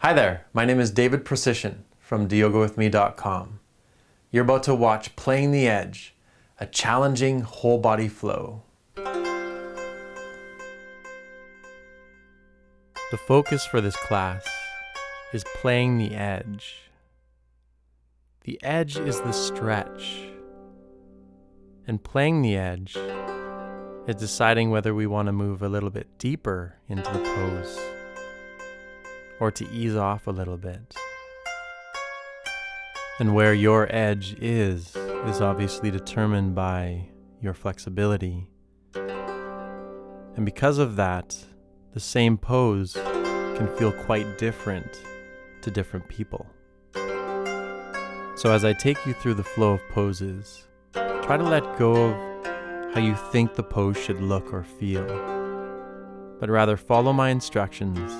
Hi there, my name is David Procyshyn from DoYogaWithMe.com. You're about to watch Playing the Edge, a challenging whole body flow. The focus for this class is playing the edge. The edge is the stretch, and playing the edge is deciding whether we want to move a little bit deeper into the pose or to ease off a little bit. And where your edge is obviously determined by your flexibility. And because of that, the same pose can feel quite different to different people. So as I take you through the flow of poses, try to let go of how you think the pose should look or feel, but rather follow my instructions,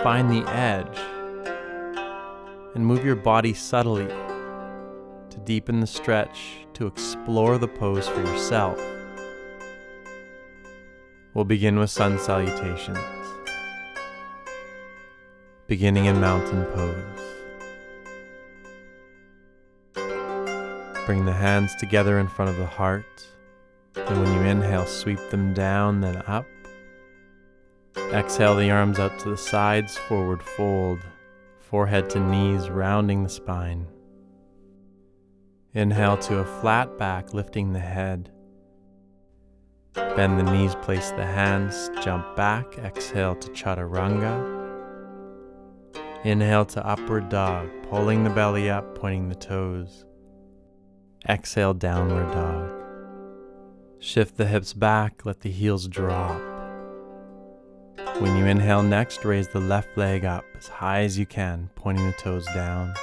find the edge, and move your body subtly to deepen the stretch, to explore the pose for yourself. We'll begin with Sun Salutations, beginning in Mountain Pose. Bring the hands together in front of the heart, and when you inhale, sweep them down, then up. Exhale the arms out to the sides, forward fold, forehead to knees, rounding the spine. Inhale to a flat back, lifting the head. Bend the knees, place the hands, jump back. Exhale to chaturanga. Inhale to upward dog, pulling the belly up, pointing the toes. Exhale, downward dog. Shift the hips back, let the heels drop. When you inhale next, raise the left leg up as high as you can, pointing the toes down.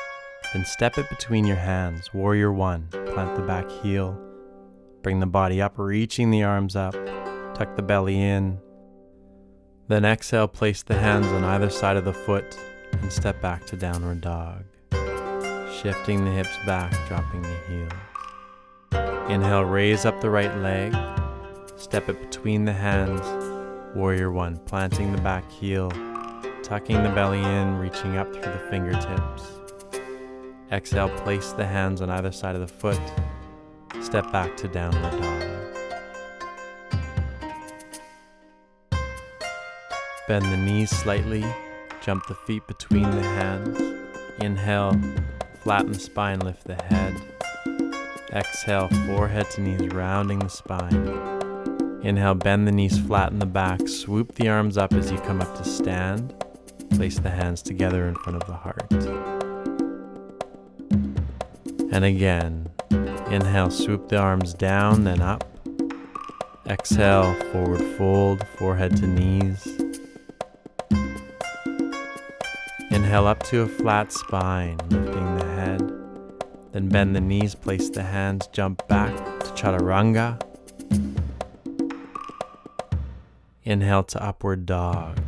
Then step it between your hands, warrior one. Plant the back heel. Bring the body up, reaching the arms up. Tuck the belly in. Then exhale, place the hands on either side of the foot and step back to downward dog. Shifting the hips back, dropping the heel. Inhale, raise up the right leg. Step it between the hands. Warrior one, planting the back heel, tucking the belly in, reaching up through the fingertips. Exhale, place the hands on either side of the foot. Step back to downward dog. Bend the knees slightly, jump the feet between the hands. Inhale, flatten the spine, lift the head. Exhale, forehead to knees, rounding the spine. Inhale, bend the knees, flatten the back, swoop the arms up as you come up to stand. Place the hands together in front of the heart. And again, inhale, swoop the arms down, then up. Exhale, forward fold, forehead to knees. Inhale up to a flat spine, lifting the head. Then bend the knees, place the hands, jump back to chaturanga. Inhale to upward dog.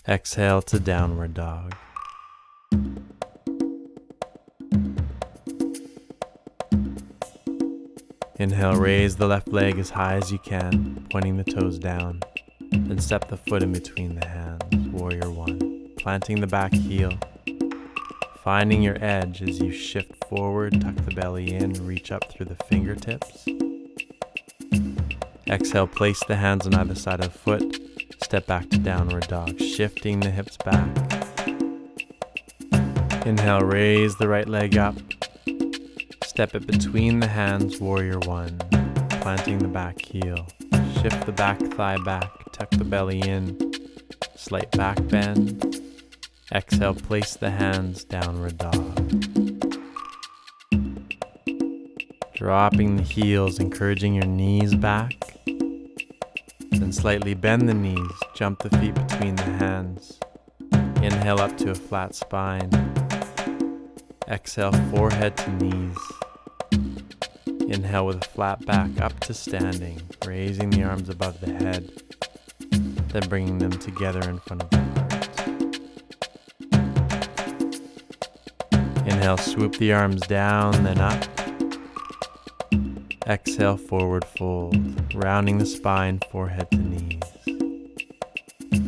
Exhale to downward dog. Inhale, raise the left leg as high as you can, pointing the toes down. Then step the foot in between the hands, warrior one. Planting the back heel. Finding your edge as you shift forward, tuck the belly in, reach up through the fingertips. Exhale, place the hands on either side of the foot. Step back to downward dog, shifting the hips back. Inhale, raise the right leg up. Step it between the hands, warrior one. Planting the back heel. Shift the back thigh back, tuck the belly in. Slight back bend. Exhale, place the hands, downward dog. Dropping the heels, encouraging your knees back. Then slightly bend the knees, jump the feet between the hands. Inhale up to a flat spine. Exhale, forehead to knees. Inhale with a flat back up to standing, raising the arms above the head, then bringing them together in front of the heart. Inhale, swoop the arms down, then up. Exhale, forward fold, rounding the spine, forehead to knees.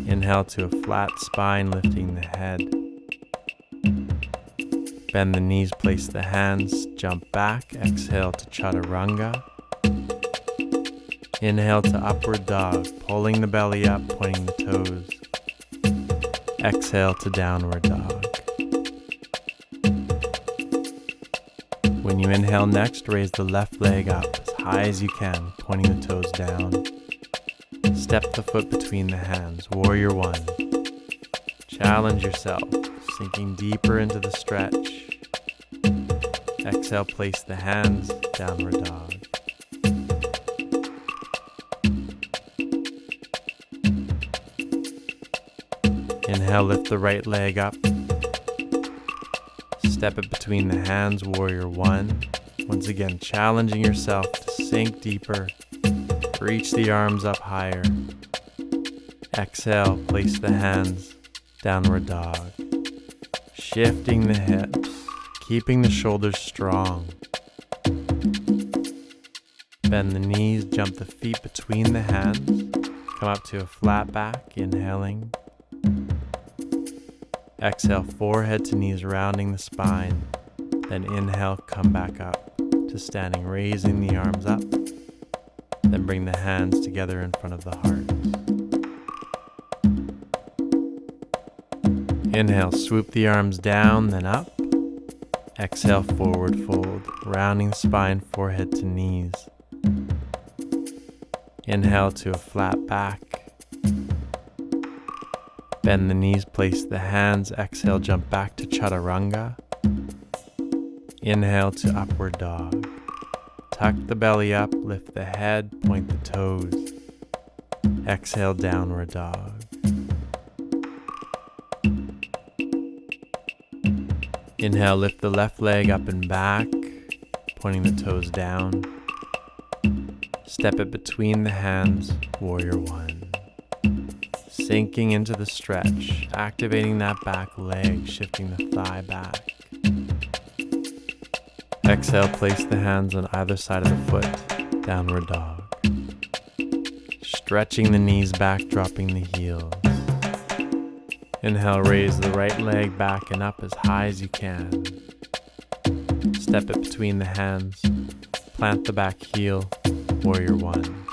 Inhale to a flat spine, lifting the head. Bend the knees, place the hands, jump back. Exhale to chaturanga. Inhale to upward dog, pulling the belly up, pointing the toes. Exhale to downward dog. When you inhale next, raise the left leg up as high as you can, pointing the toes down. Step the foot between the hands, warrior one. Challenge yourself, sinking deeper into the stretch. Exhale, place the hands, downward dog. Inhale, lift the right leg up. Step it between the hands, warrior one. Once again, challenging yourself to sink deeper. Reach the arms up higher. Exhale, place the hands, downward dog. Shifting the hips, keeping the shoulders strong. Bend the knees, jump the feet between the hands. Come up to a flat back, inhaling. Exhale, forehead to knees, rounding the spine. Then inhale, come back up to standing, raising the arms up. Then bring the hands together in front of the heart. Inhale, swoop the arms down, then up. Exhale, forward fold, rounding the spine, forehead to knees. Inhale to a flat back. Bend the knees, place the hands. Exhale, jump back to chaturanga. Inhale to upward dog. Tuck the belly up, lift the head, point the toes. Exhale, downward dog. Inhale, lift the left leg up and back, pointing the toes down. Step it between the hands, warrior one. Sinking into the stretch, activating that back leg, shifting the thigh back. Exhale, place the hands on either side of the foot, downward dog. Stretching the knees back, dropping the heels. Inhale, raise the right leg back and up as high as you can. Step it between the hands, plant the back heel, warrior one.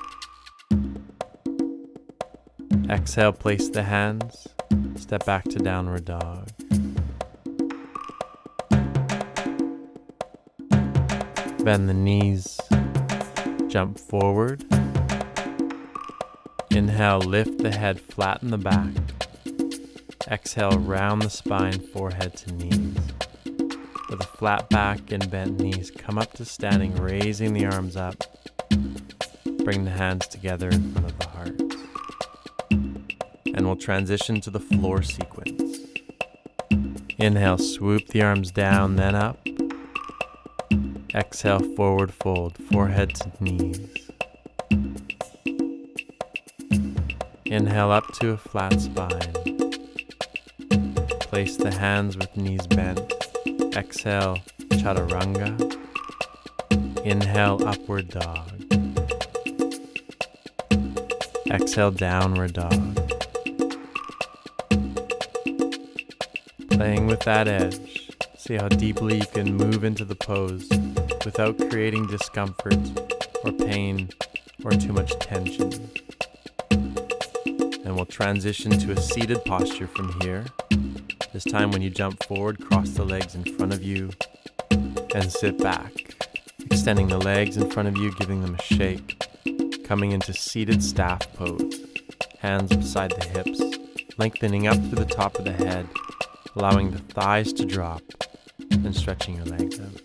Exhale, place the hands, step back to downward dog. Bend the knees, jump forward. Inhale, lift the head, flatten the back. Exhale, round the spine, forehead to knees. With a flat back and bent knees, come up to standing, raising the arms up. Bring the hands together in front of the heart. And we'll transition to the floor sequence. Inhale, swoop the arms down, then up. Exhale, forward fold, forehead to knees. Inhale, up to a flat spine. Place the hands with knees bent. Exhale, chaturanga. Inhale, upward dog. Exhale, downward dog. Playing with that edge, see how deeply you can move into the pose without creating discomfort or pain or too much tension. And we'll transition to a seated posture from here. This time when you jump forward, cross the legs in front of you and sit back, extending the legs in front of you, giving them a shake, coming into seated staff pose, hands beside the hips, lengthening up through the top of the head, allowing the thighs to drop, and stretching your legs out.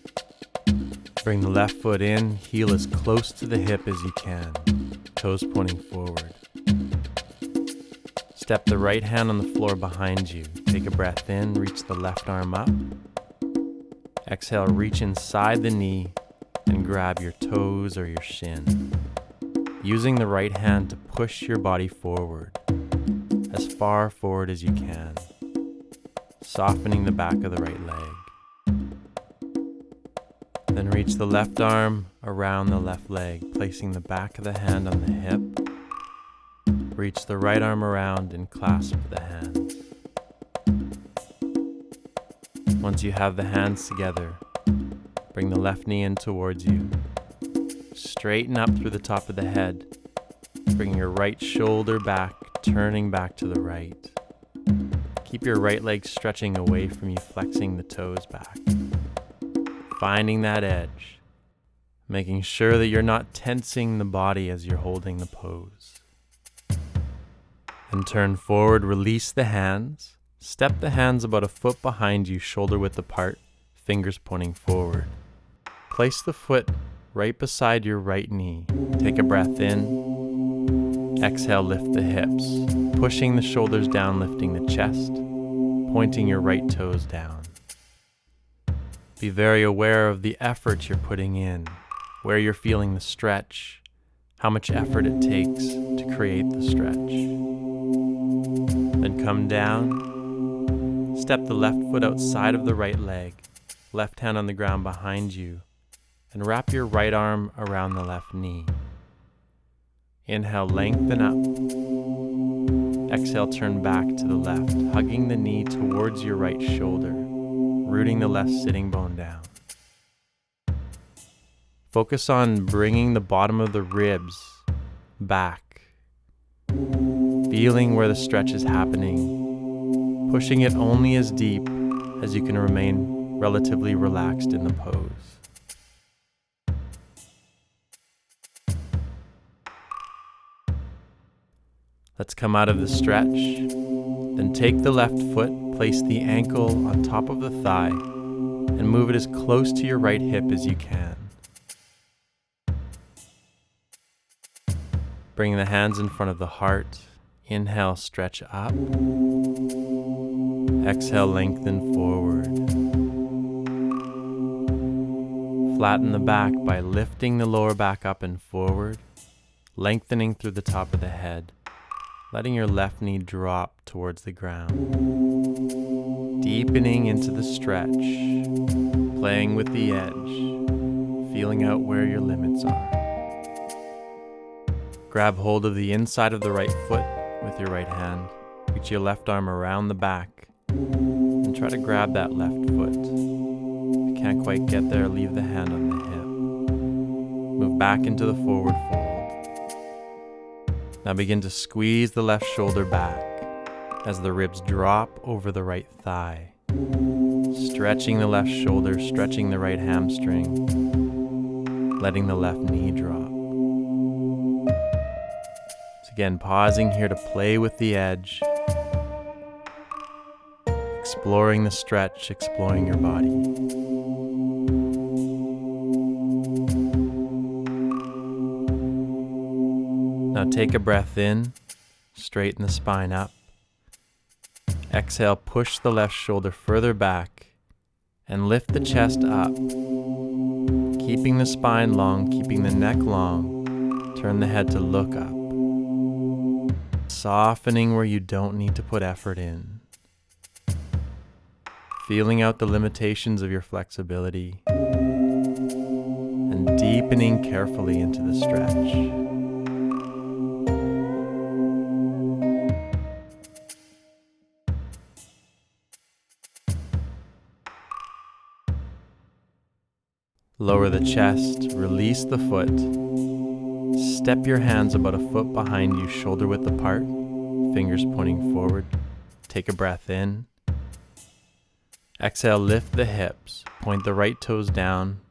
Bring the left foot in, heel as close to the hip as you can, toes pointing forward. Step the right hand on the floor behind you. Take a breath in, reach the left arm up. Exhale, reach inside the knee and grab your toes or your shin. Using the right hand to push your body forward, as far forward as you can. Softening the back of the right leg. Then reach the left arm around the left leg, placing the back of the hand on the hip. Reach the right arm around and clasp the hands. Once you have the hands together, bring the left knee in towards you. Straighten up through the top of the head. Bring your right shoulder back, turning back to the right. Keep your right leg stretching away from you, flexing the toes back. Finding that edge, making sure that you're not tensing the body as you're holding the pose. Then turn forward, release the hands. Step the hands about a foot behind you, shoulder width apart, fingers pointing forward. Place the foot right beside your right knee. Take a breath in. Exhale, lift the hips, pushing the shoulders down, lifting the chest, pointing your right toes down. Be very aware of the effort you're putting in, where you're feeling the stretch, how much effort it takes to create the stretch. Then come down, step the left foot outside of the right leg, left hand on the ground behind you, and wrap your right arm around the left knee. Inhale, lengthen up. Exhale, turn back to the left, hugging the knee towards your right shoulder, rooting the left sitting bone down. Focus on bringing the bottom of the ribs back, feeling where the stretch is happening, pushing it only as deep as you can remain relatively relaxed in the pose. Let's come out of the stretch. Then take the left foot, place the ankle on top of the thigh, and move it as close to your right hip as you can. Bring the hands in front of the heart. Inhale, stretch up. Exhale, lengthen forward. Flatten the back by lifting the lower back up and forward, lengthening through the top of the head, letting your left knee drop towards the ground. Deepening into the stretch, playing with the edge, feeling out where your limits are. Grab hold of the inside of the right foot with your right hand. Reach your left arm around the back and try to grab that left foot. If you can't quite get there, leave the hand on the hip. Move back into the forward fold. Now begin to squeeze the left shoulder back as the ribs drop over the right thigh. Stretching the left shoulder, stretching the right hamstring, letting the left knee drop. So again, pausing here to play with the edge, exploring the stretch, exploring your body. Now take a breath in, straighten the spine up. Exhale, push the left shoulder further back and lift the chest up. Keeping the spine long, keeping the neck long, turn the head to look up. Softening where you don't need to put effort in. Feeling out the limitations of your flexibility and deepening carefully into the stretch. Lower the chest, release the foot. Step your hands about a foot behind you, shoulder width apart, fingers pointing forward. Take a breath in. Exhale, lift the hips, point the right toes down,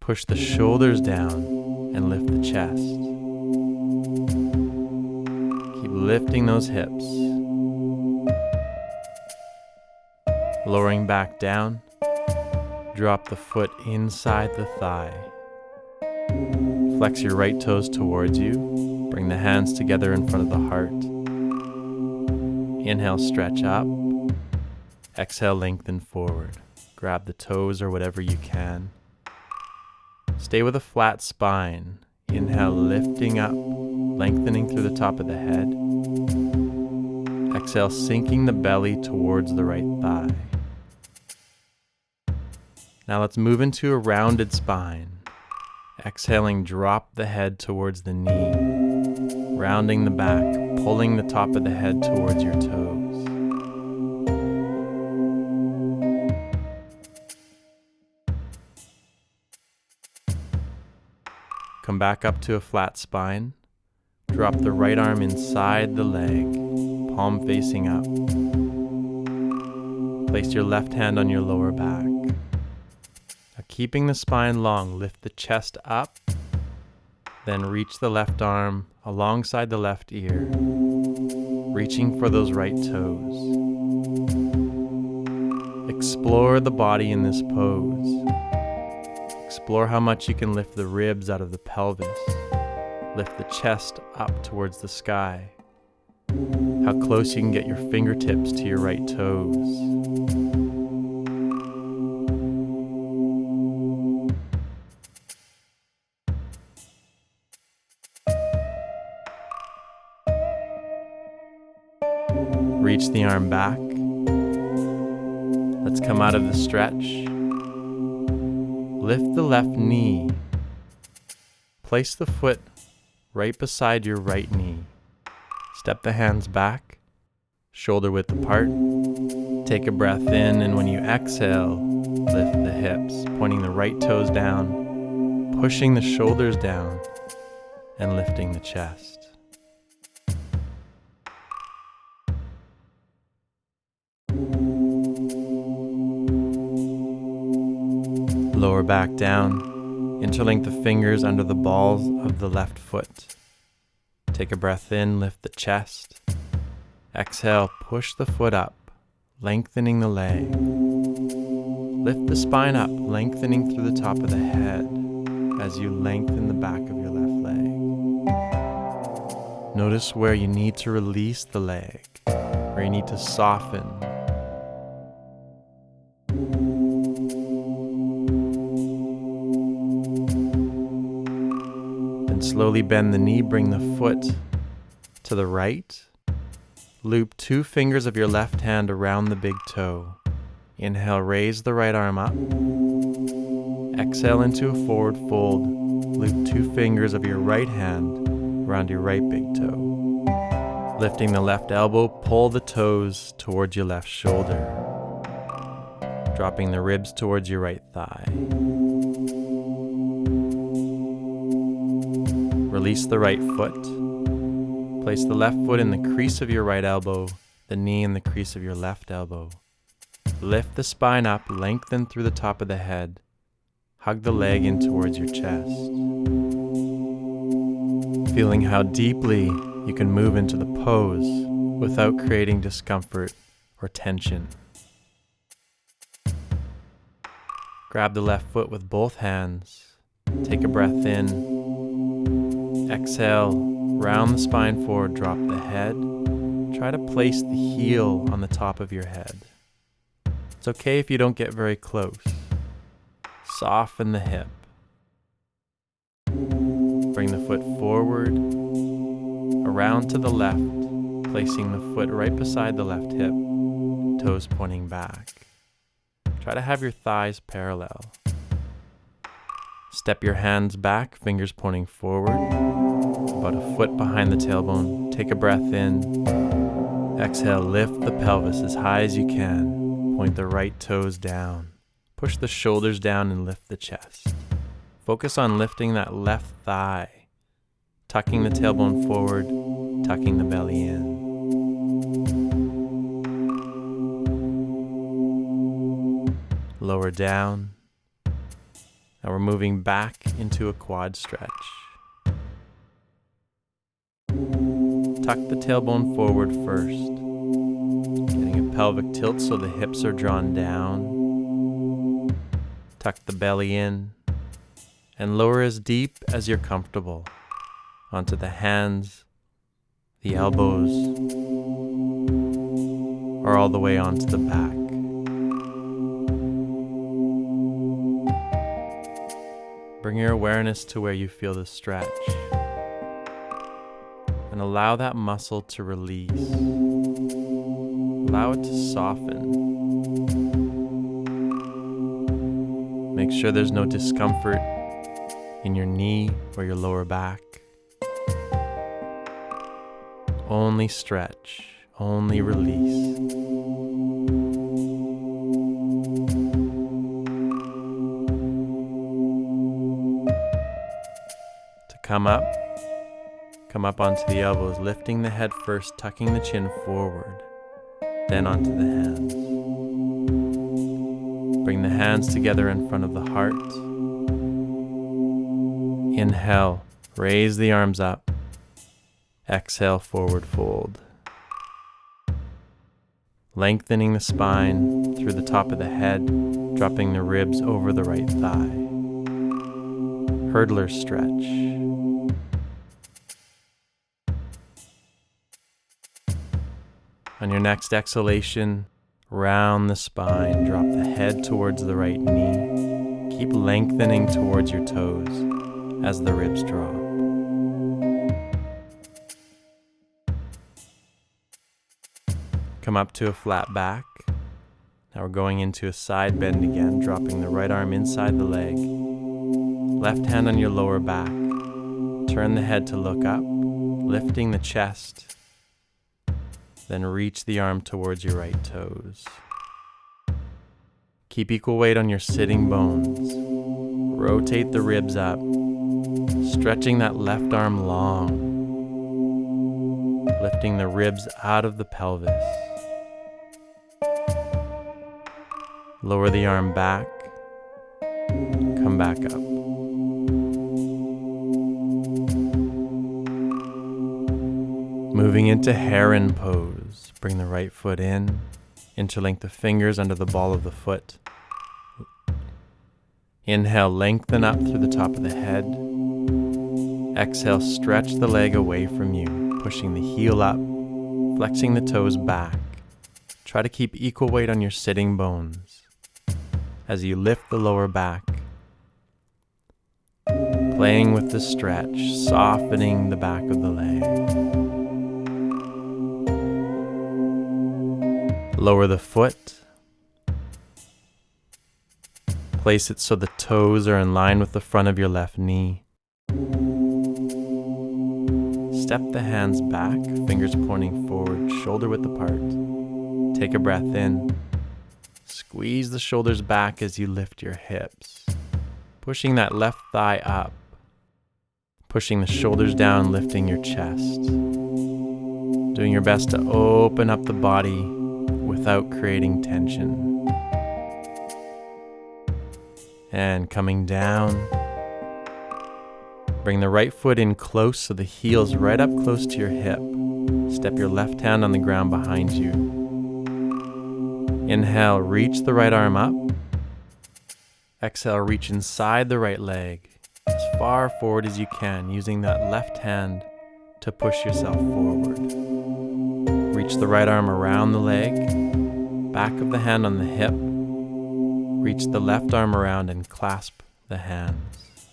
push the shoulders down, and lift the chest. Keep lifting those hips. Lowering back down. Drop the foot inside the thigh. Flex your right toes towards you. Bring the hands together in front of the heart. Inhale, stretch up. Exhale, lengthen forward. Grab the toes or whatever you can. Stay with a flat spine. Inhale, lifting up, lengthening through the top of the head. Exhale, sinking the belly towards the right thigh. Now let's move into a rounded spine. Exhaling, drop the head towards the knee. rounding the back, pulling the top of the head towards your toes. Come back up to a flat spine. Drop the right arm inside the leg, palm facing up. Place your left hand on your lower back. Now, keeping the spine long, lift the chest up, then reach the left arm alongside the left ear, reaching for those right toes. Explore the body in this pose. Explore how much you can lift the ribs out of the pelvis. Lift the chest up towards the sky. How close you can get your fingertips to your right toes. Reach the arm back. Let's come out of the stretch. Lift the left knee. Place the foot right beside your right knee. Step the hands back, shoulder width apart. Take a breath in, and when you exhale, lift the hips, pointing the right toes down, pushing the shoulders down, and lifting the chest. Lower back down. Interlink the fingers under the balls of the left foot. Take a breath in, lift the chest. Exhale, push the foot up, lengthening the leg. Lift the spine up, lengthening through the top of the head as you lengthen the back of your left leg. Notice where you need to release the leg, where you need to soften. Slowly bend the knee, bring the foot to the right. Loop 2 fingers of your left hand around the big toe. Inhale, raise the right arm up. Exhale into a forward fold. Loop 2 fingers of your right hand around your right big toe. Lifting the left elbow, pull the toes towards your left shoulder. Dropping the ribs towards your right thigh. Release the right foot. Place the left foot in the crease of your right elbow, the knee in the crease of your left elbow. Lift the spine up, lengthen through the top of the head. Hug the leg in towards your chest. Feeling how deeply you can move into the pose without creating discomfort or tension. Grab the left foot with both hands. Take a breath in. Exhale, round the spine forward, drop the head. Try to place the heel on the top of your head. It's okay if you don't get very close. Soften the hip. Bring the foot forward, around to the left, placing the foot right beside the left hip, toes pointing back. Try to have your thighs parallel. Step your hands back, fingers pointing forward, about a foot behind the tailbone. Take a breath in. Exhale, lift the pelvis as high as you can. Point the right toes down. Push the shoulders down and lift the chest. Focus on lifting that left thigh. Tucking the tailbone forward, tucking the belly in. Lower down. Now we're moving back into a quad stretch. Tuck the tailbone forward first. Getting a pelvic tilt so the hips are drawn down. Tuck the belly in. And lower as deep as you're comfortable. Onto the hands, the elbows, or all the way onto the back. Bring your awareness to where you feel the stretch and allow that muscle to release. Allow it to soften. Make sure there's no discomfort in your knee or your lower back. only stretch, only release. To come up onto the elbows, lifting the head first, tucking the chin forward, then onto the hands. Bring the hands together in front of the heart. Inhale, raise the arms up. Exhale, forward fold. Lengthening the spine through the top of the head, dropping the ribs over the right thigh. Hurdler stretch. On your next exhalation, round the spine, drop the head towards the right knee. Keep lengthening towards your toes as the ribs drop. Come up to a flat back. Now we're going into a side bend again, dropping the right arm inside the leg. Left hand on your lower back. Turn the head to look up, lifting the chest. Then reach the arm towards your right toes. Keep equal weight on your sitting bones. Rotate the ribs up, stretching that left arm long, lifting the ribs out of the pelvis. Lower the arm back, come back up. Moving into heron pose. Bring the right foot in, interlink the fingers under the ball of the foot. Inhale, lengthen up through the top of the head. Exhale, stretch the leg away from you, pushing the heel up, flexing the toes back. Try to keep equal weight on your sitting bones as you lift the lower back. Playing with the stretch, softening the back of the leg. Lower the foot. Place it so the toes are in line with the front of your left knee. Step the hands back, fingers pointing forward, shoulder width apart. Take a breath in. Squeeze the shoulders back as you lift your hips, pushing that left thigh up, pushing the shoulders down, lifting your chest. Doing your best to open up the body without creating tension. And coming down, bring the right foot in close so the heel's right up close to your hip. Step your left hand on the ground behind you. Inhale, reach the right arm up. Exhale, reach inside the right leg as far forward as you can, using that left hand to push yourself forward. Reach the right arm around the leg, back of the hand on the hip. Reach the left arm around and clasp the hands.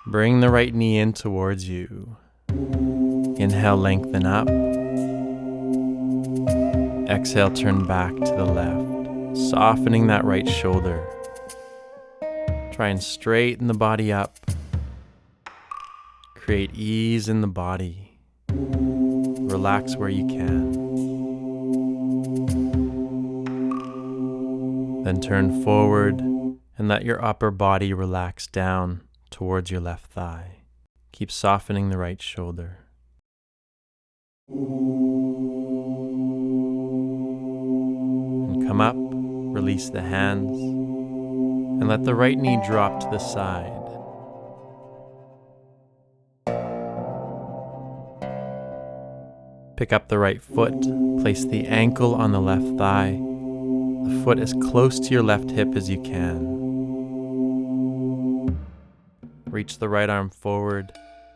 Bring the right knee in towards you. Inhale, lengthen up. Exhale, turn back to the left, softening that right shoulder. Try and straighten the body up. Create ease in the body. Relax where you can. Then turn forward and let your upper body relax down towards your left thigh. Keep softening the right shoulder. And come up, release the hands, and let the right knee drop to the side. Pick up the right foot, place the ankle on the left thigh, the foot as close to your left hip as you can. Reach the right arm forward,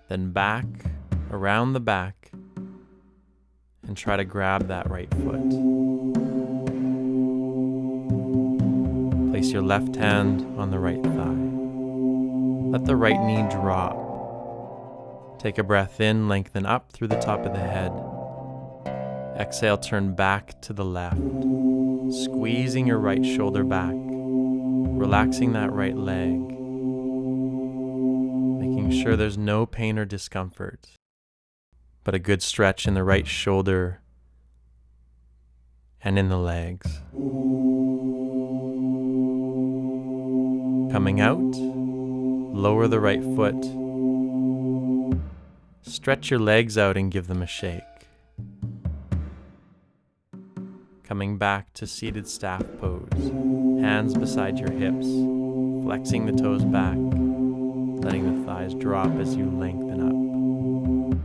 then back, around the back, and try to grab that right foot. Place your left hand on the right thigh. Let the right knee drop. Take a breath in, lengthen up through the top of the head. Exhale, turn back to the left, squeezing your right shoulder back, relaxing that right leg, making sure there's no pain or discomfort. but a good stretch in the right shoulder and in the legs. Coming out, lower the right foot. Stretch your legs out and give them a shake. Coming back to seated staff pose, hands beside your hips, flexing the toes back, letting the thighs drop as you lengthen up.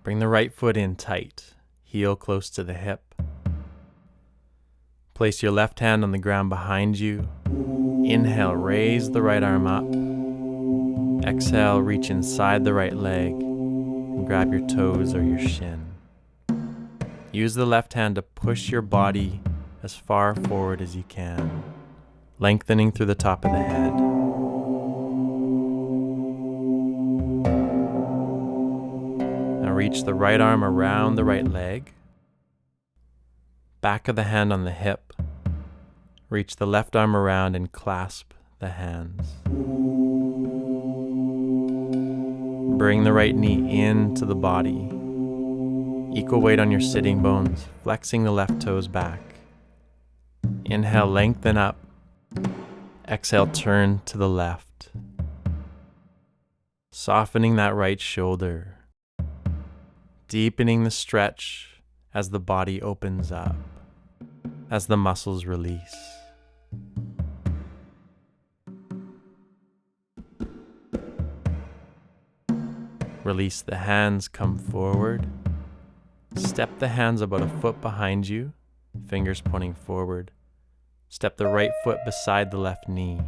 Bring the right foot in tight, heel close to the hip. Place your left hand on the ground behind you. Inhale, raise the right arm up. Exhale, reach inside the right leg and grab your toes or your shin. Use the left hand to push your body as far forward as you can, lengthening through the top of the head. Now reach the right arm around the right leg, back of the hand on the hip. Reach the left arm around and clasp the hands. Bring the right knee into the body. Equal weight on your sitting bones, flexing the left toes back. Inhale, lengthen up. Exhale, turn to the left. Softening that right shoulder. Deepening the stretch as the body opens up, as the muscles release. Release the hands, come forward. Step the hands about a foot behind you, fingers pointing forward. Step the right foot beside the left knee.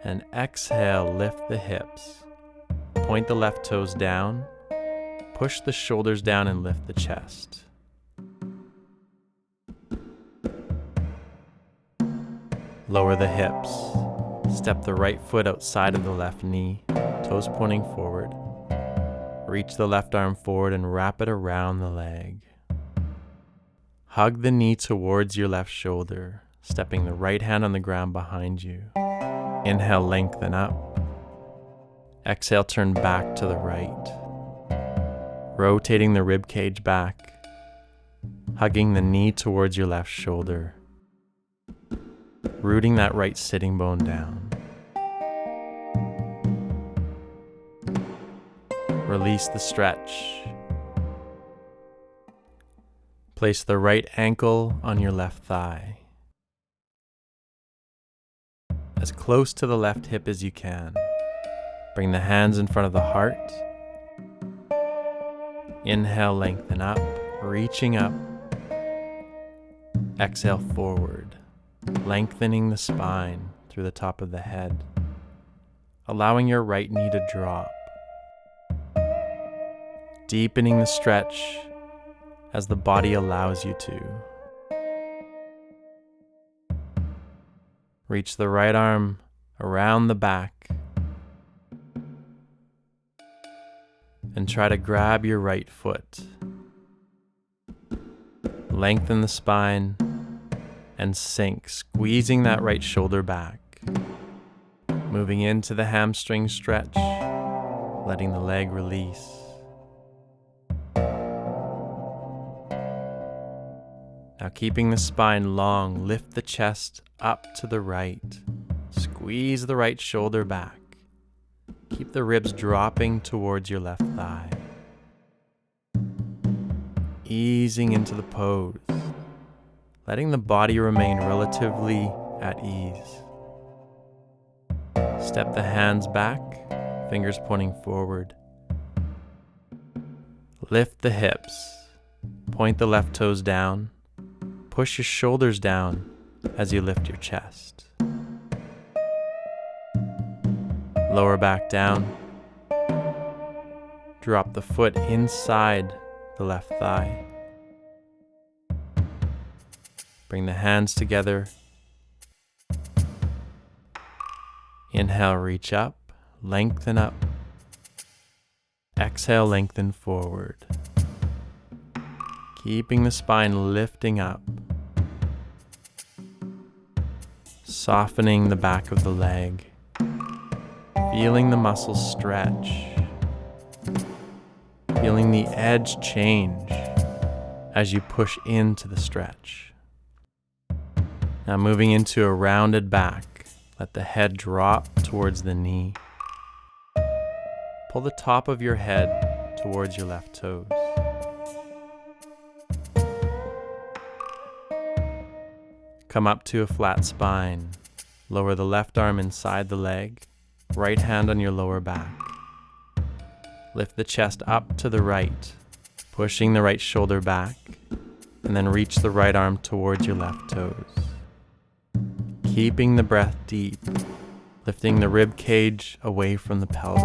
And exhale, lift the hips. Point the left toes down. Push the shoulders down and lift the chest. Lower the hips. Step the right foot outside of the left knee, toes pointing forward. Reach the left arm forward and wrap it around the leg. Hug the knee towards your left shoulder, stepping the right hand on the ground behind you. Inhale, lengthen up. Exhale, turn back to the right. Rotating the rib cage back, hugging the knee towards your left shoulder. Rooting that right sitting bone down. Release the stretch. Place the right ankle on your left thigh. As close to the left hip as you can. Bring the hands in front of the heart. Inhale, lengthen up, reaching up. Exhale, forward, lengthening the spine through the top of the head, allowing your right knee to drop. Deepening the stretch as the body allows you to. Reach the right arm around the back and try to grab your right foot. Lengthen the spine and sink, squeezing that right shoulder back. Moving into the hamstring stretch, letting the leg release. Now keeping the spine long, lift the chest up to the right. Squeeze the right shoulder back. Keep the ribs dropping towards your left thigh. Easing into the pose, letting the body remain relatively at ease. Step the hands back, fingers pointing forward. Lift the hips, point the left toes down. Push your shoulders down as you lift your chest. Lower back down. Drop the foot inside the left thigh. Bring the hands together. Inhale, reach up, lengthen up. Exhale, lengthen forward. Keeping the spine lifting up. Softening the back of the leg. Feeling the muscles stretch. Feel feeling the edge change as you push into the stretch. Now moving into a rounded back, let the head drop towards the knee. Pull the top of your head towards your left toes. Come up to a flat spine. Lower the left arm inside the leg, right hand on your lower back. Lift the chest up to the right, pushing the right shoulder back, and then reach the right arm towards your left toes. Keeping the breath deep, lifting the rib cage away from the pelvis.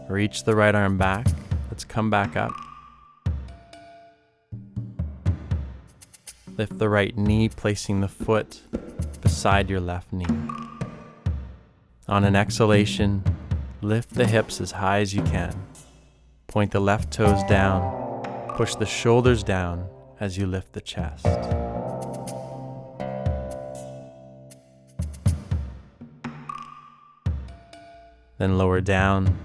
Reach the right arm back. Let's come back up. Lift the right knee, placing the foot beside your left knee. On an exhalation, lift the hips as high as you can. Point the left toes down. Push the shoulders down as you lift the chest. Then lower down.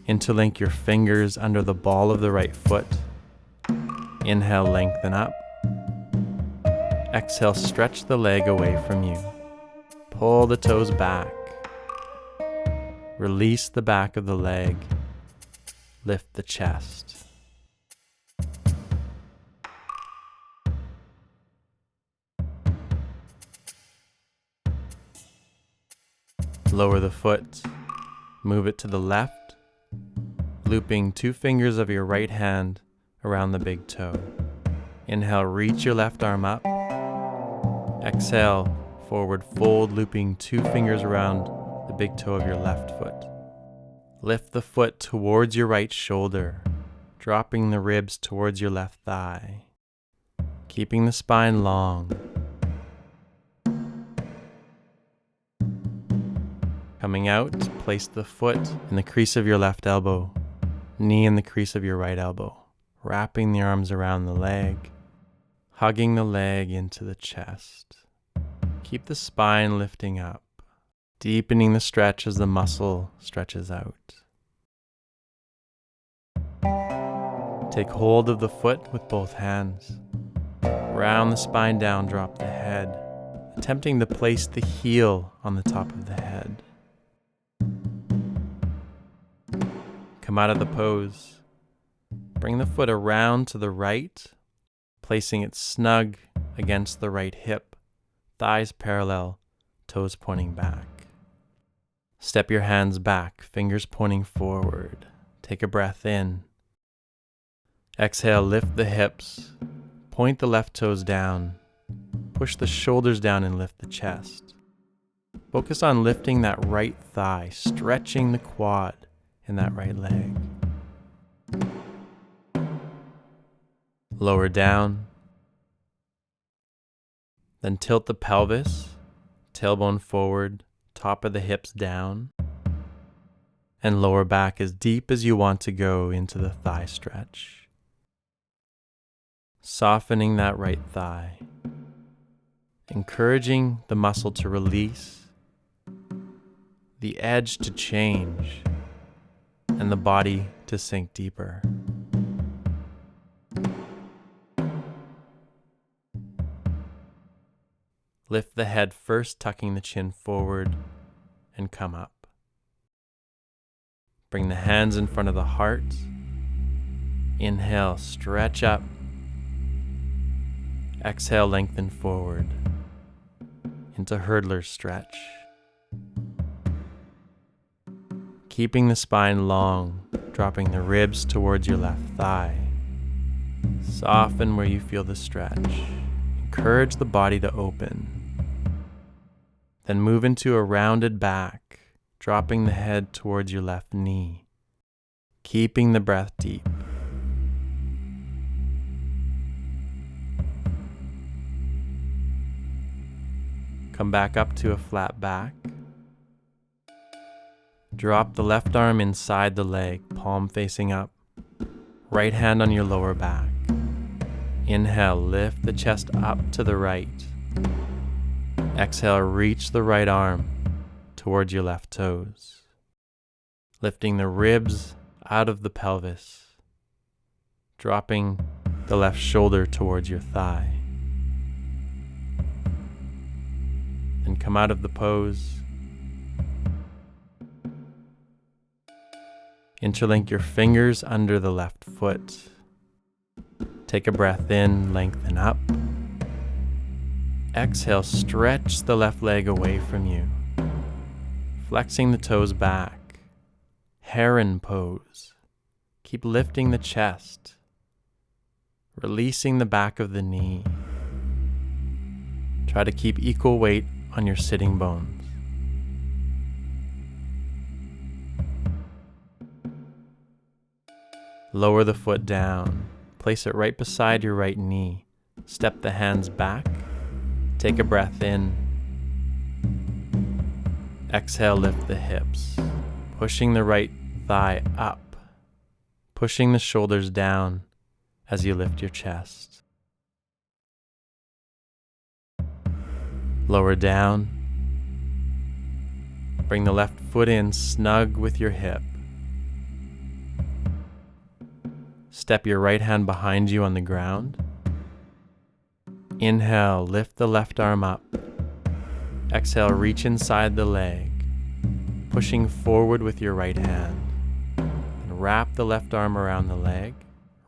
Interlink your fingers under the ball of the right foot. Inhale, lengthen up. Exhale, stretch the leg away from you. Pull the toes back. Release the back of the leg. Lift the chest. Lower the foot. Move it to the left, looping 2 fingers of your right hand around the big toe. Inhale, reach your left arm up. Exhale, forward fold, looping 2 fingers around the big toe of your left foot. Lift the foot towards your right shoulder, dropping the ribs towards your left thigh, keeping the spine long. Coming out, place the foot in the crease of your left elbow, knee in the crease of your right elbow, wrapping the arms around the leg, hugging the leg into the chest. Keep the spine lifting up, deepening the stretch as the muscle stretches out. Take hold of the foot with both hands. Round the spine down, drop the head, attempting to place the heel on the top of the head. Come out of the pose. Bring the foot around to the right, placing it snug against the right hip, thighs parallel, toes pointing back. Step your hands back, fingers pointing forward. Take a breath in. Exhale, lift the hips. Point the left toes down. Push the shoulders down and lift the chest. Focus on lifting that right thigh, stretching the quad in that right leg. Lower down. Then tilt the pelvis, tailbone forward, top of the hips down, and lower back as deep as you want to go into the thigh stretch. Softening that right thigh, encouraging the muscle to release, the edge to change, and the body to sink deeper. Lift the head first, tucking the chin forward, and come up. Bring the hands in front of the heart. Inhale, stretch up. Exhale, lengthen forward into hurdler stretch. Keeping the spine long, dropping the ribs towards your left thigh. Soften where you feel the stretch. Encourage the body to open. Then move into a rounded back, dropping the head towards your left knee. Keeping the breath deep. Come back up to a flat back. Drop the left arm inside the leg, palm facing up. Right hand on your lower back. Inhale, lift the chest up to the right. Exhale, reach the right arm, towards your left toes, lifting the ribs out of the pelvis, dropping the left shoulder towards your thigh. Then come out of the pose. Interlink your fingers under the left foot. Take a breath in, lengthen up. Exhale, stretch the left leg away from you, flexing the toes back. Heron pose. Keep lifting the chest, releasing the back of the knee. Try to keep equal weight on your sitting bones. Lower the foot down. Place it right beside your right knee. Step the hands back. Take a breath in. Exhale, lift the hips, pushing the right thigh up, pushing the shoulders down as you lift your chest. Lower down. Bring the left foot in snug with your hip. Step your right hand behind you on the ground. Inhale, lift the left arm up. Exhale, reach inside the leg, pushing forward with your right hand. And wrap the left arm around the leg.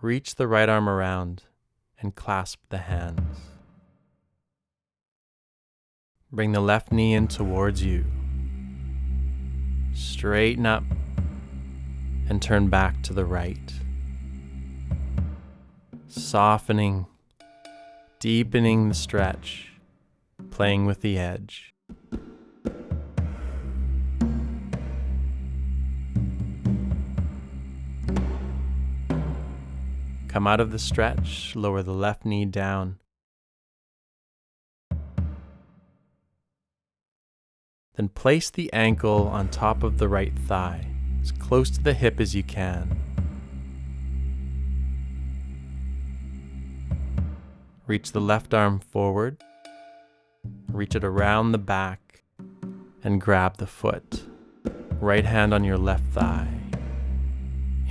Reach the right arm around and clasp the hands. Bring the left knee in towards you. Straighten up and turn back to the right. Softening, deepening the stretch, playing with the edge. Come out of the stretch, lower the left knee down. Then place the ankle on top of the right thigh, as close to the hip as you can. Reach the left arm forward, reach it around the back, and grab the foot. Right hand on your left thigh.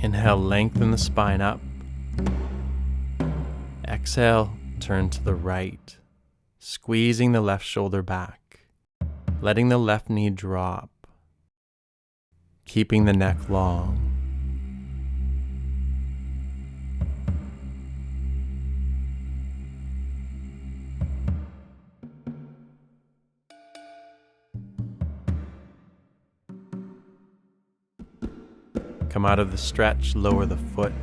Inhale, lengthen the spine up. Exhale, turn to the right, squeezing the left shoulder back, letting the left knee drop, keeping the neck long. Come out of the stretch, lower the foot.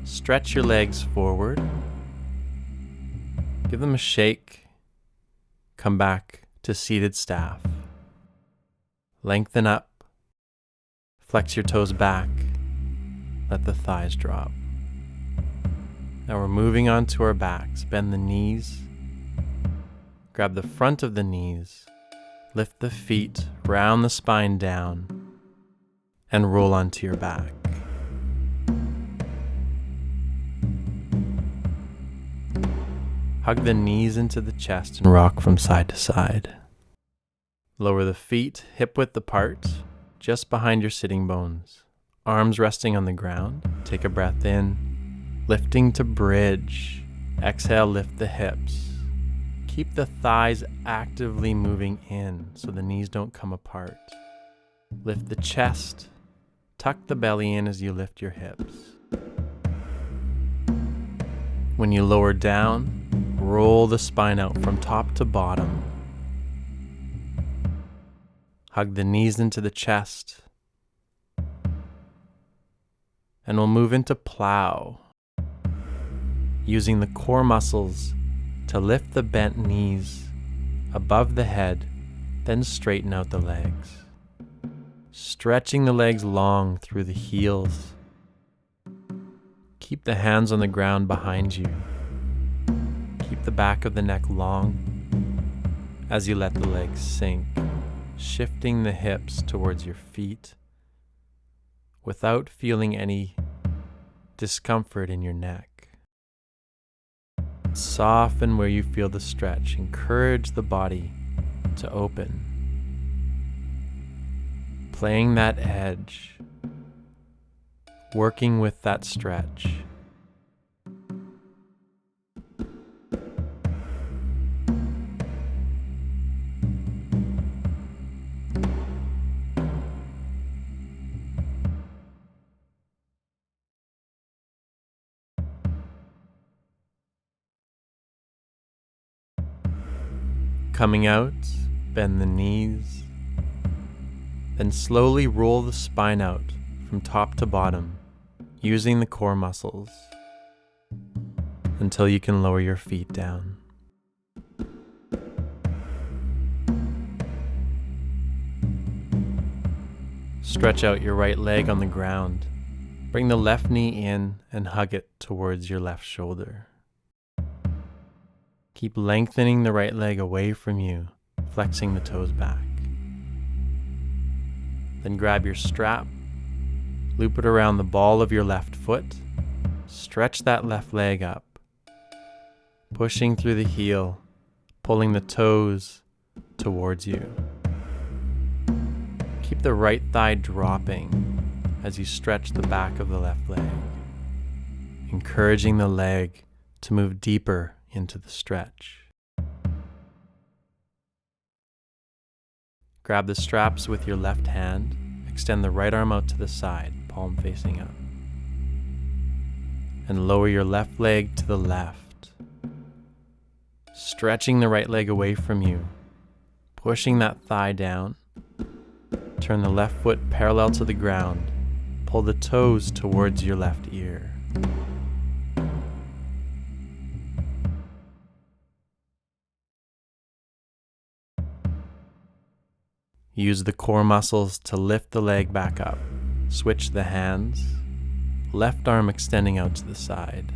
Stretch your legs forward. Give them a shake. Come back to seated staff. Lengthen up. Flex your toes back. Let the thighs drop. Now we're moving on to our backs. Bend the knees. Grab the front of the knees. Lift the feet, round the spine down, and roll onto your back. Hug the knees into the chest and rock from side to side. Lower the feet hip width apart, just behind your sitting bones. Arms resting on the ground. Take a breath in, lifting to bridge. Exhale, lift the hips. Keep the thighs actively moving in so the knees don't come apart. Lift the chest. Tuck the belly in as you lift your hips. When you lower down, roll the spine out from top to bottom. Hug the knees into the chest. And we'll move into plow, using the core muscles to lift the bent knees above the head, then straighten out the legs. Stretching the legs long through the heels. Keep the hands on the ground behind you. Keep the back of the neck long as you let the legs sink, shifting the hips towards your feet without feeling any discomfort in your neck. Soften where you feel the stretch. Encourage the body to open. Playing that edge, working with that stretch. Coming out, bend the knees, then slowly roll the spine out from top to bottom, using the core muscles, until you can lower your feet down. Stretch out your right leg on the ground. Bring the left knee in and hug it towards your left shoulder. Keep lengthening the right leg away from you, flexing the toes back. Then grab your strap, loop it around the ball of your left foot, stretch that left leg up, pushing through the heel, pulling the toes towards you. Keep the right thigh dropping as you stretch the back of the left leg, encouraging the leg to move deeper into the stretch. Grab the straps with your left hand, extend the right arm out to the side, palm facing up, and lower your left leg to the left, stretching the right leg away from you, pushing that thigh down. Turn the left foot parallel to the ground, pull the toes towards your left ear. Use the core muscles to lift the leg back up. Switch the hands, left arm extending out to the side.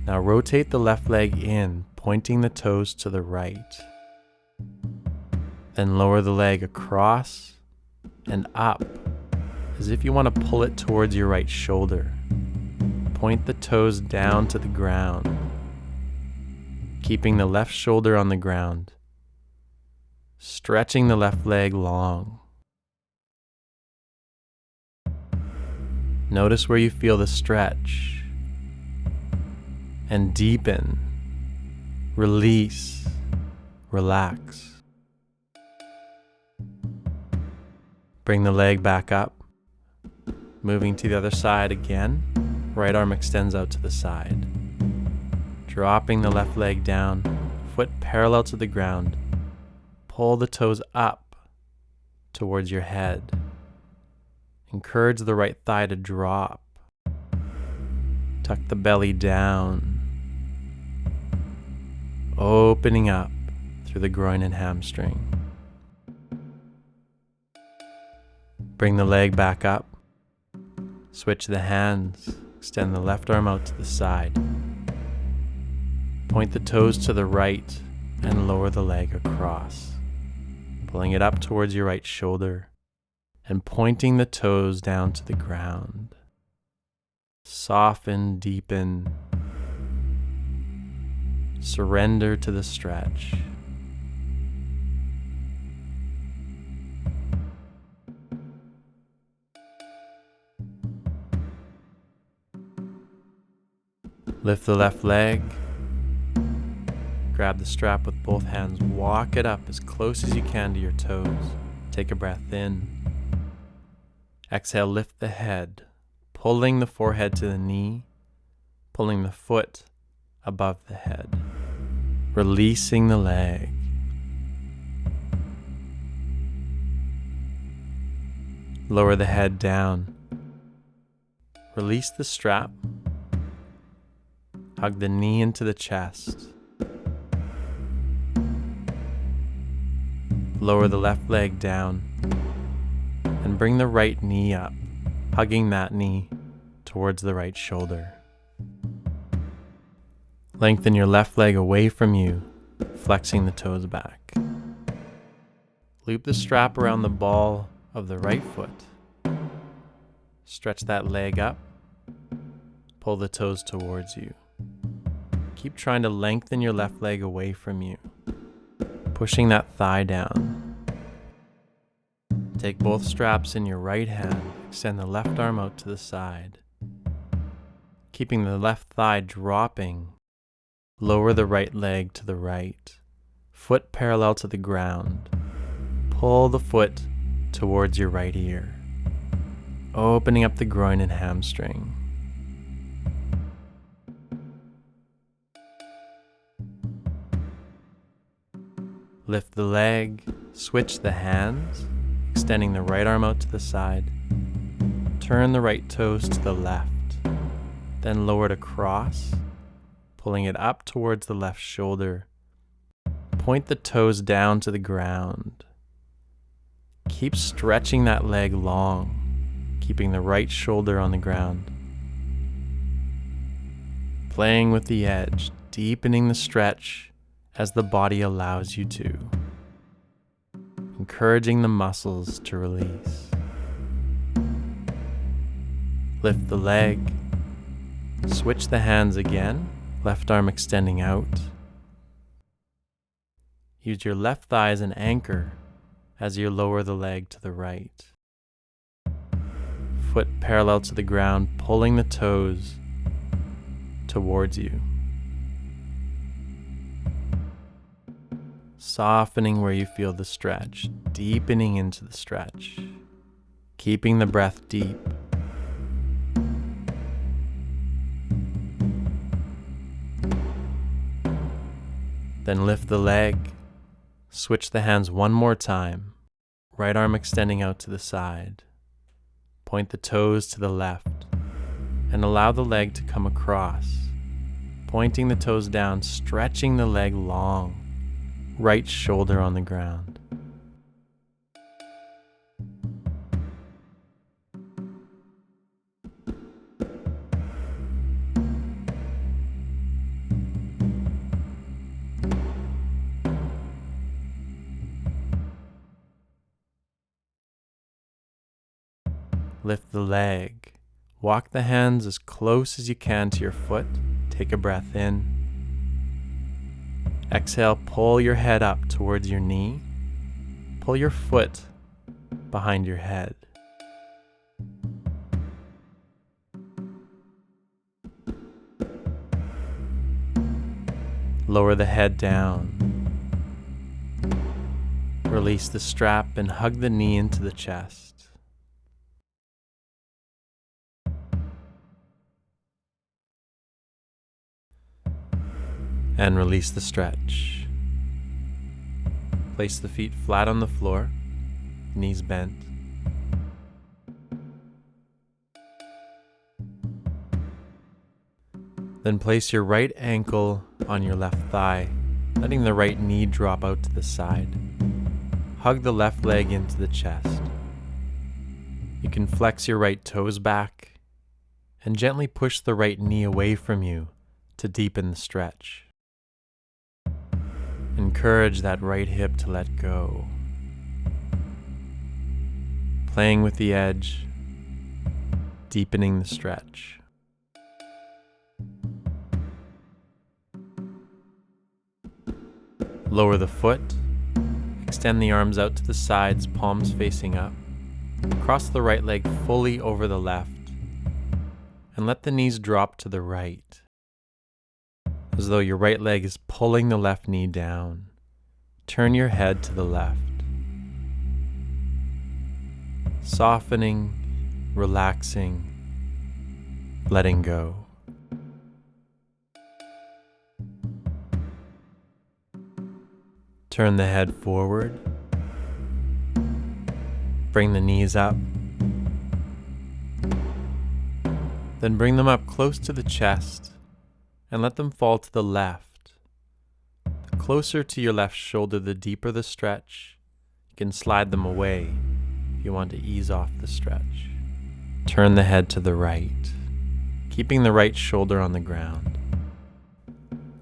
Now rotate the left leg in, pointing the toes to the right. Then lower the leg across and up, as if you want to pull it towards your right shoulder. Point the toes down to the ground, keeping the left shoulder on the ground. Stretching the left leg long. Notice where you feel the stretch. And deepen. Release. Relax. Bring the leg back up. Moving to the other side again. Right arm extends out to the side. Dropping the left leg down. Foot parallel to the ground. Pull the toes up towards your head. Encourage the right thigh to drop. Tuck the belly down. Opening up through the groin and hamstring. Bring the leg back up. Switch the hands. Extend the left arm out to the side. Point the toes to the right and lower the leg across. Pulling it up towards your right shoulder and pointing the toes down to the ground. Soften, deepen, surrender to the stretch. Lift the left leg. Grab the strap with both hands, walk it up as close as you can to your toes. Take a breath in. Exhale, lift the head, pulling the forehead to the knee, pulling the foot above the head, releasing the leg. Lower the head down. Release the strap. Hug the knee into the chest. Lower the left leg down and bring the right knee up, hugging that knee towards the right shoulder. Lengthen your left leg away from you, flexing the toes back. Loop the strap around the ball of the right foot. Stretch that leg up, pull the toes towards you. Keep trying to lengthen your left leg away from you. pushing that thigh down. Take both straps in your right hand, extend the left arm out to the side. Keeping the left thigh dropping, lower the right leg to the right, foot parallel to the ground. Pull the foot towards your right ear, opening up the groin and hamstring. Lift the leg, switch the hands, extending the right arm out to the side. Turn the right toes to the left, then lower it across, pulling it up towards the left shoulder. Point the toes down to the ground. Keep stretching that leg long, keeping the right shoulder on the ground. Playing with the edge, deepening the stretch as the body allows you to. Encouraging the muscles to release. Lift the leg. Switch the hands again, left arm extending out. Use your left thigh as an anchor as you lower the leg to the right. Foot parallel to the ground, pulling the toes towards you. Softening where you feel the stretch, deepening into the stretch, keeping the breath deep. Then lift the leg, switch the hands one more time, right arm extending out to the side. Point the toes to the left and allow the leg to come across, pointing the toes down, stretching the leg long, right shoulder on the ground. Lift the leg. Walk the hands as close as you can to your foot. Take a breath in. Exhale, pull your head up towards your knee. Pull your foot behind your head. Lower the head down. Release the strap and hug the knee into the chest. And release the stretch. Place the feet flat on the floor, knees bent. Then place your right ankle on your left thigh, letting the right knee drop out to the side. Hug the left leg into the chest. You can flex your right toes back and gently push the right knee away from you to deepen the stretch. Encourage that right hip to let go. Playing with the edge, deepening the stretch. Lower the foot, extend the arms out to the sides, palms facing up. Cross the right leg fully over the left, and let the knees drop to the right, as though your right leg is pulling the left knee down. Turn your head to the left. Softening, relaxing, letting go. Turn the head forward. Bring the knees up. Then bring them up close to the chest and let them fall to the left. The closer to your left shoulder, the deeper the stretch. You can slide them away if you want to ease off the stretch. Turn the head to the right, keeping the right shoulder on the ground.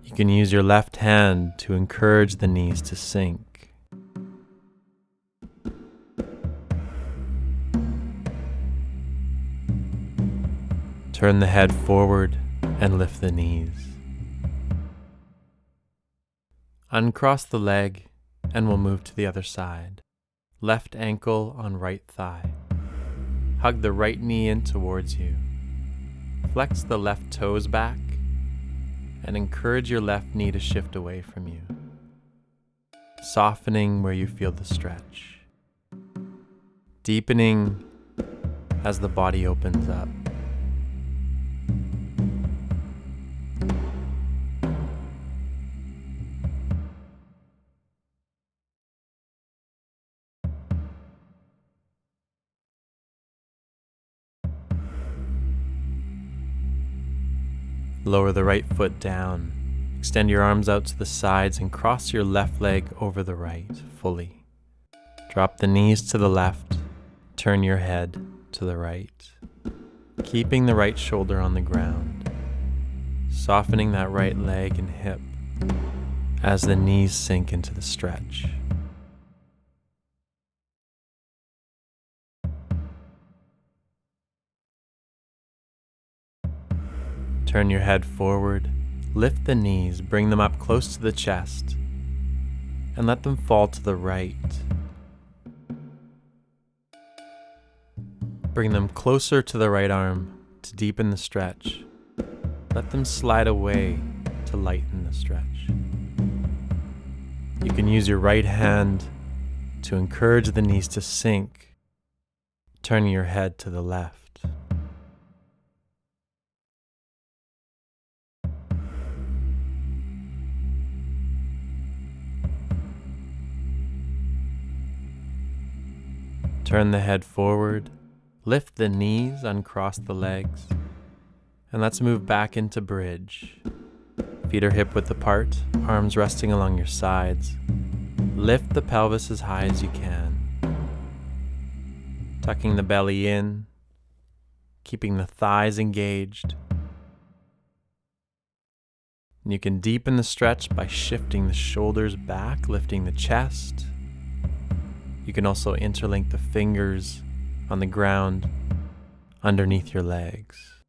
You can use your left hand to encourage the knees to sink. Turn the head forward and lift the knees. Uncross the leg And we'll move to the other side. Left ankle on right thigh. Hug the right knee in towards you. Flex the left toes back and encourage your left knee to shift away from you, softening where you feel the stretch, deepening as the body opens up. Lower the right foot down. Extend your arms out to the sides and cross your left leg over the right fully. Drop the knees to the left. Turn your head to the right. Keeping the right shoulder on the ground. Softening that right leg and hip as the knees sink into the stretch. Turn your head forward, lift the knees, bring them up close to the chest, and let them fall to the right. Bring them closer to the right arm to deepen the stretch. Let them slide away to lighten the stretch. You can use your right hand to encourage the knees to sink, turning your head to the left. Turn the head forward, lift the knees, uncross the legs, and let's move back into bridge. Feet are hip width apart, arms resting along your sides. Lift the pelvis as high as you can. Tucking the belly in, keeping the thighs engaged. And you can deepen the stretch by shifting the shoulders back, lifting the chest. You can also interlink the fingers on the ground underneath your legs.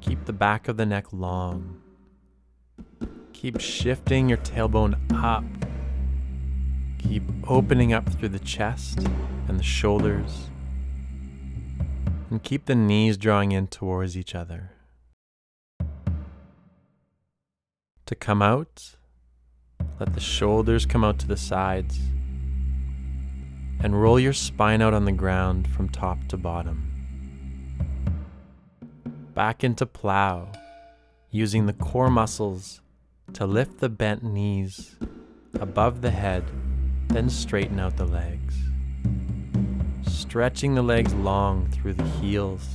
Keep the back of the neck long. Keep shifting your tailbone up. Keep opening up through the chest and the shoulders. And keep the knees drawing in towards each other. To come out, let the shoulders come out to the sides. And roll your spine out on the ground from top to bottom. Back into plow, using the core muscles to lift the bent knees above the head, then straighten out the legs. Stretching the legs long through the heels.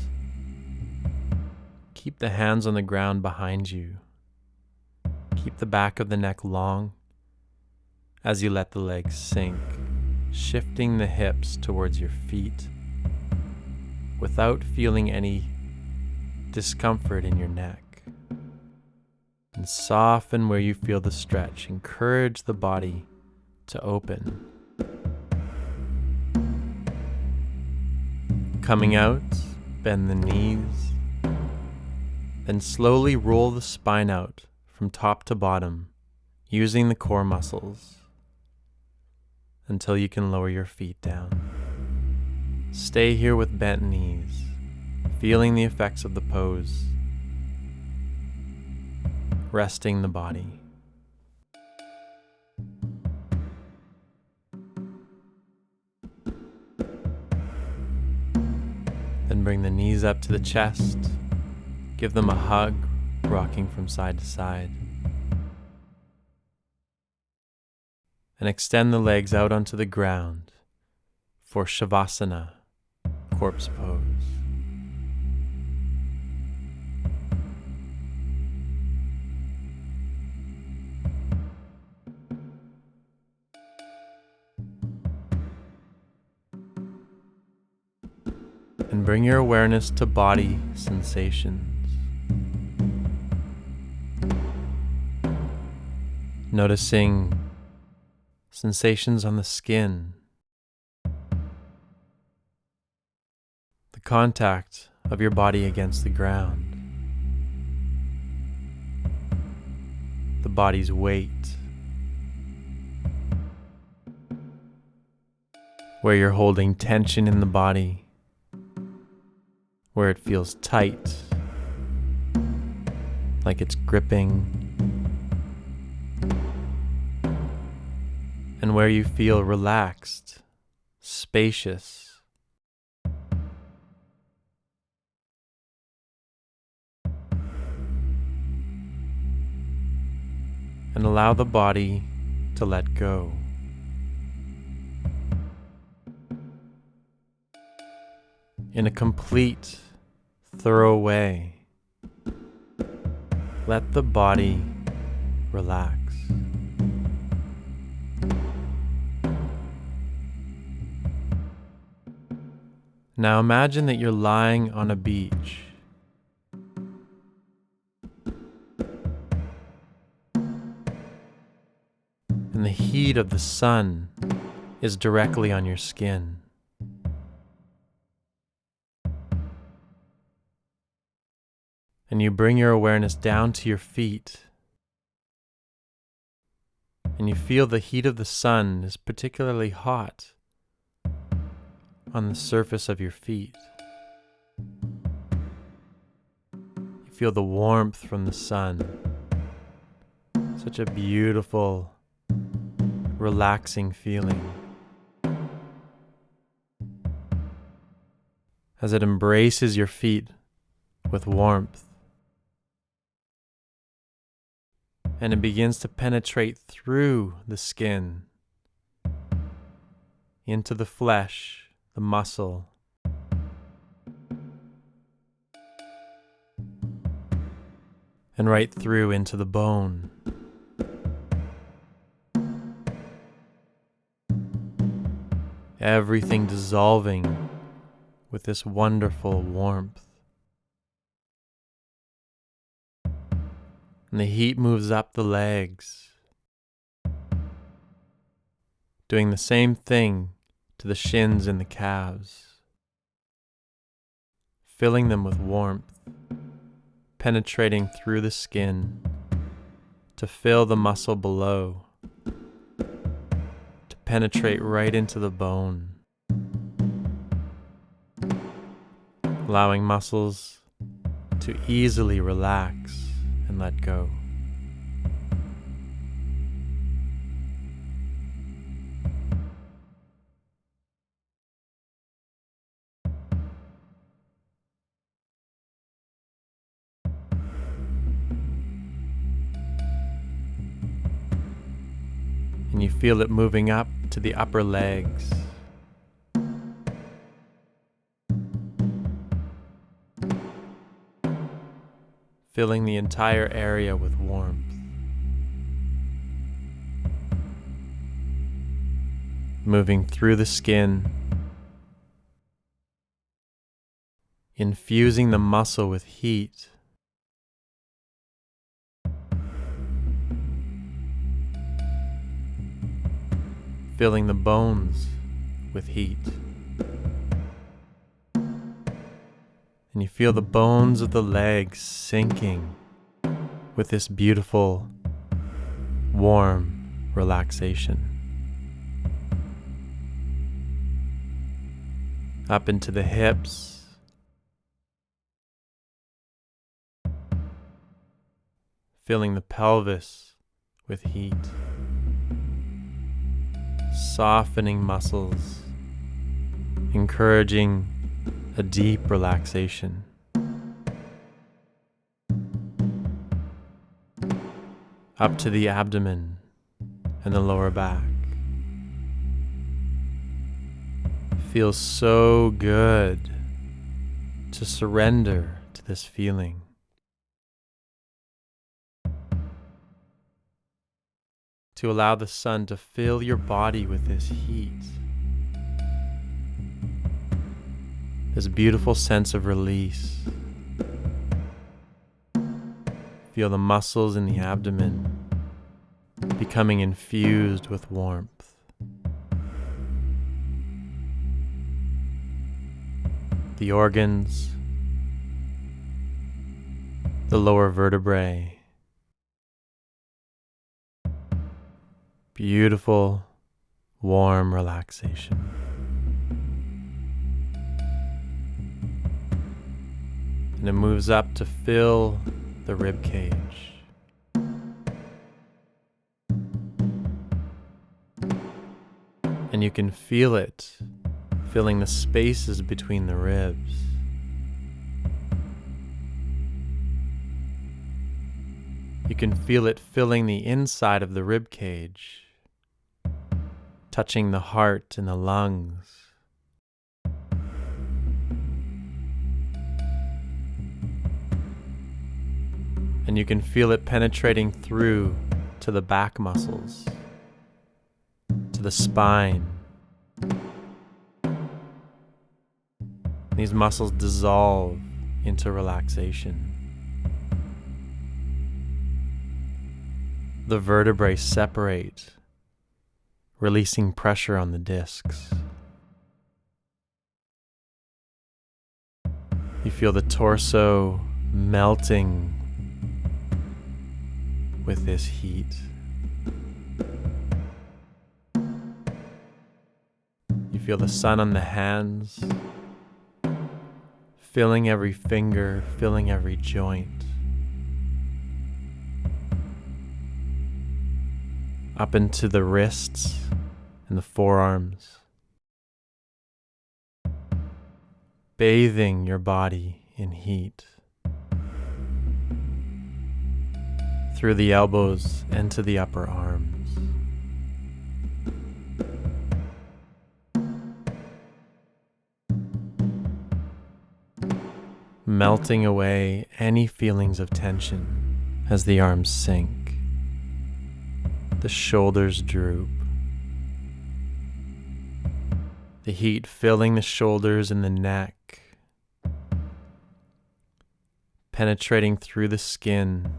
Keep the hands on the ground behind you. Keep the back of the neck long as you let the legs sink. Shifting the hips towards your feet without feeling any discomfort in your neck. And soften where you feel the stretch. Encourage the body to open. Coming out, bend the knees. Then slowly roll the spine out from top to bottom using the core muscles. Until you can lower your feet down. Stay here with bent knees, feeling the effects of the pose, resting the body. Then bring the knees up to the chest, give them a hug, rocking from side to side. And extend the legs out onto the ground for Shavasana, corpse pose. And bring your awareness to body sensations. Noticing sensations on the skin, the contact of your body against the ground, the body's weight, where you're holding tension in the body, where it feels tight, like it's gripping, and where you feel relaxed, spacious. And allow the body to let go. In a complete, thorough way, let the body relax. Now imagine that you're lying on a beach. And the heat of the sun is directly on your skin. And you bring your awareness down to your feet. And you feel the heat of the sun is particularly hot on the surface of your feet. You feel the warmth from the sun. Such a beautiful, relaxing feeling as it embraces your feet with warmth, and it begins to penetrate through the skin into the flesh, the muscle, and right through into the bone. Everything dissolving with this wonderful warmth. And the heat moves up the legs, doing the same thing to the shins and the calves, filling them with warmth, penetrating through the skin to fill the muscle below, to penetrate right into the bone, allowing muscles to easily relax and let go. And you feel it moving up to the upper legs. Filling the entire area with warmth. Moving through the skin, infusing the muscle with heat. Filling the bones with heat. And you feel the bones of the legs sinking with this beautiful, warm relaxation. Up into the hips, filling the pelvis with heat. Softening muscles, encouraging a deep relaxation. Up to the abdomen and the lower back. Feels so good to surrender to this feeling. To allow the sun to fill your body with this heat. This beautiful sense of release. Feel the muscles in the abdomen becoming infused with warmth. The organs, the lower vertebrae. Beautiful, warm relaxation. and it moves up to fill the rib cage. And you can feel it filling the spaces between the ribs. You can feel it filling the inside of the rib cage, touching the heart and the lungs. And you can feel it penetrating through to the back muscles, to the spine. These muscles dissolve into relaxation. The vertebrae separate, releasing pressure on the discs. You feel the torso melting with this heat. You feel the sun on the hands, filling every finger, filling every joint. Up into the wrists and the forearms, bathing your body in heat. Through the elbows and to the upper arms. Melting away any feelings of tension as the arms sink. The shoulders droop. The heat filling the shoulders and the neck, penetrating through the skin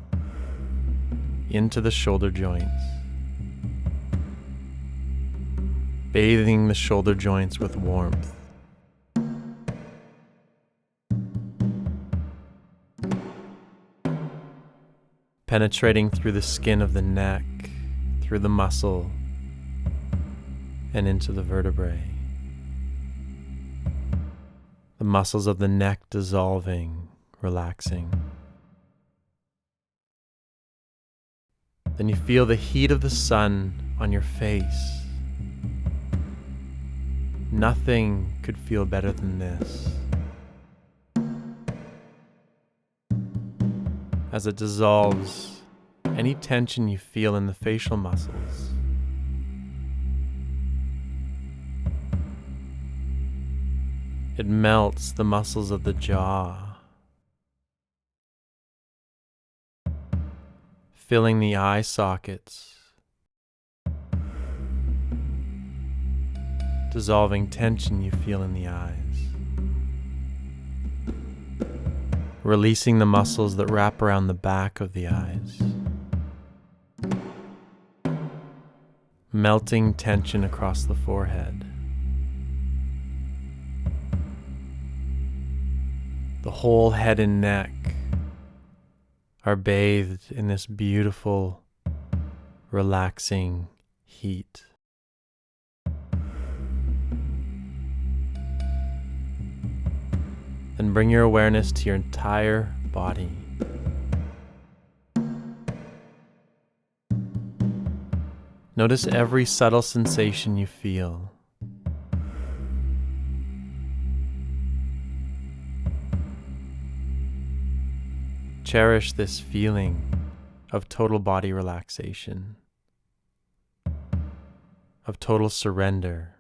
into the shoulder joints, bathing the shoulder joints with warmth. Penetrating through the skin of the neck, through the muscle, and into the vertebrae. The muscles of the neck dissolving, relaxing. Then you feel the heat of the sun on your face. Nothing could feel better than this. As it dissolves any tension you feel in the facial muscles. It melts the muscles of the jaw, filling the eye sockets, dissolving tension you feel in the eyes, releasing the muscles that wrap around the back of the eyes, melting tension across the forehead. The whole head and neck are bathed in this beautiful, relaxing heat. Then bring your awareness to your entire body. Notice every subtle sensation you feel. Cherish this feeling of total body relaxation, of total surrender.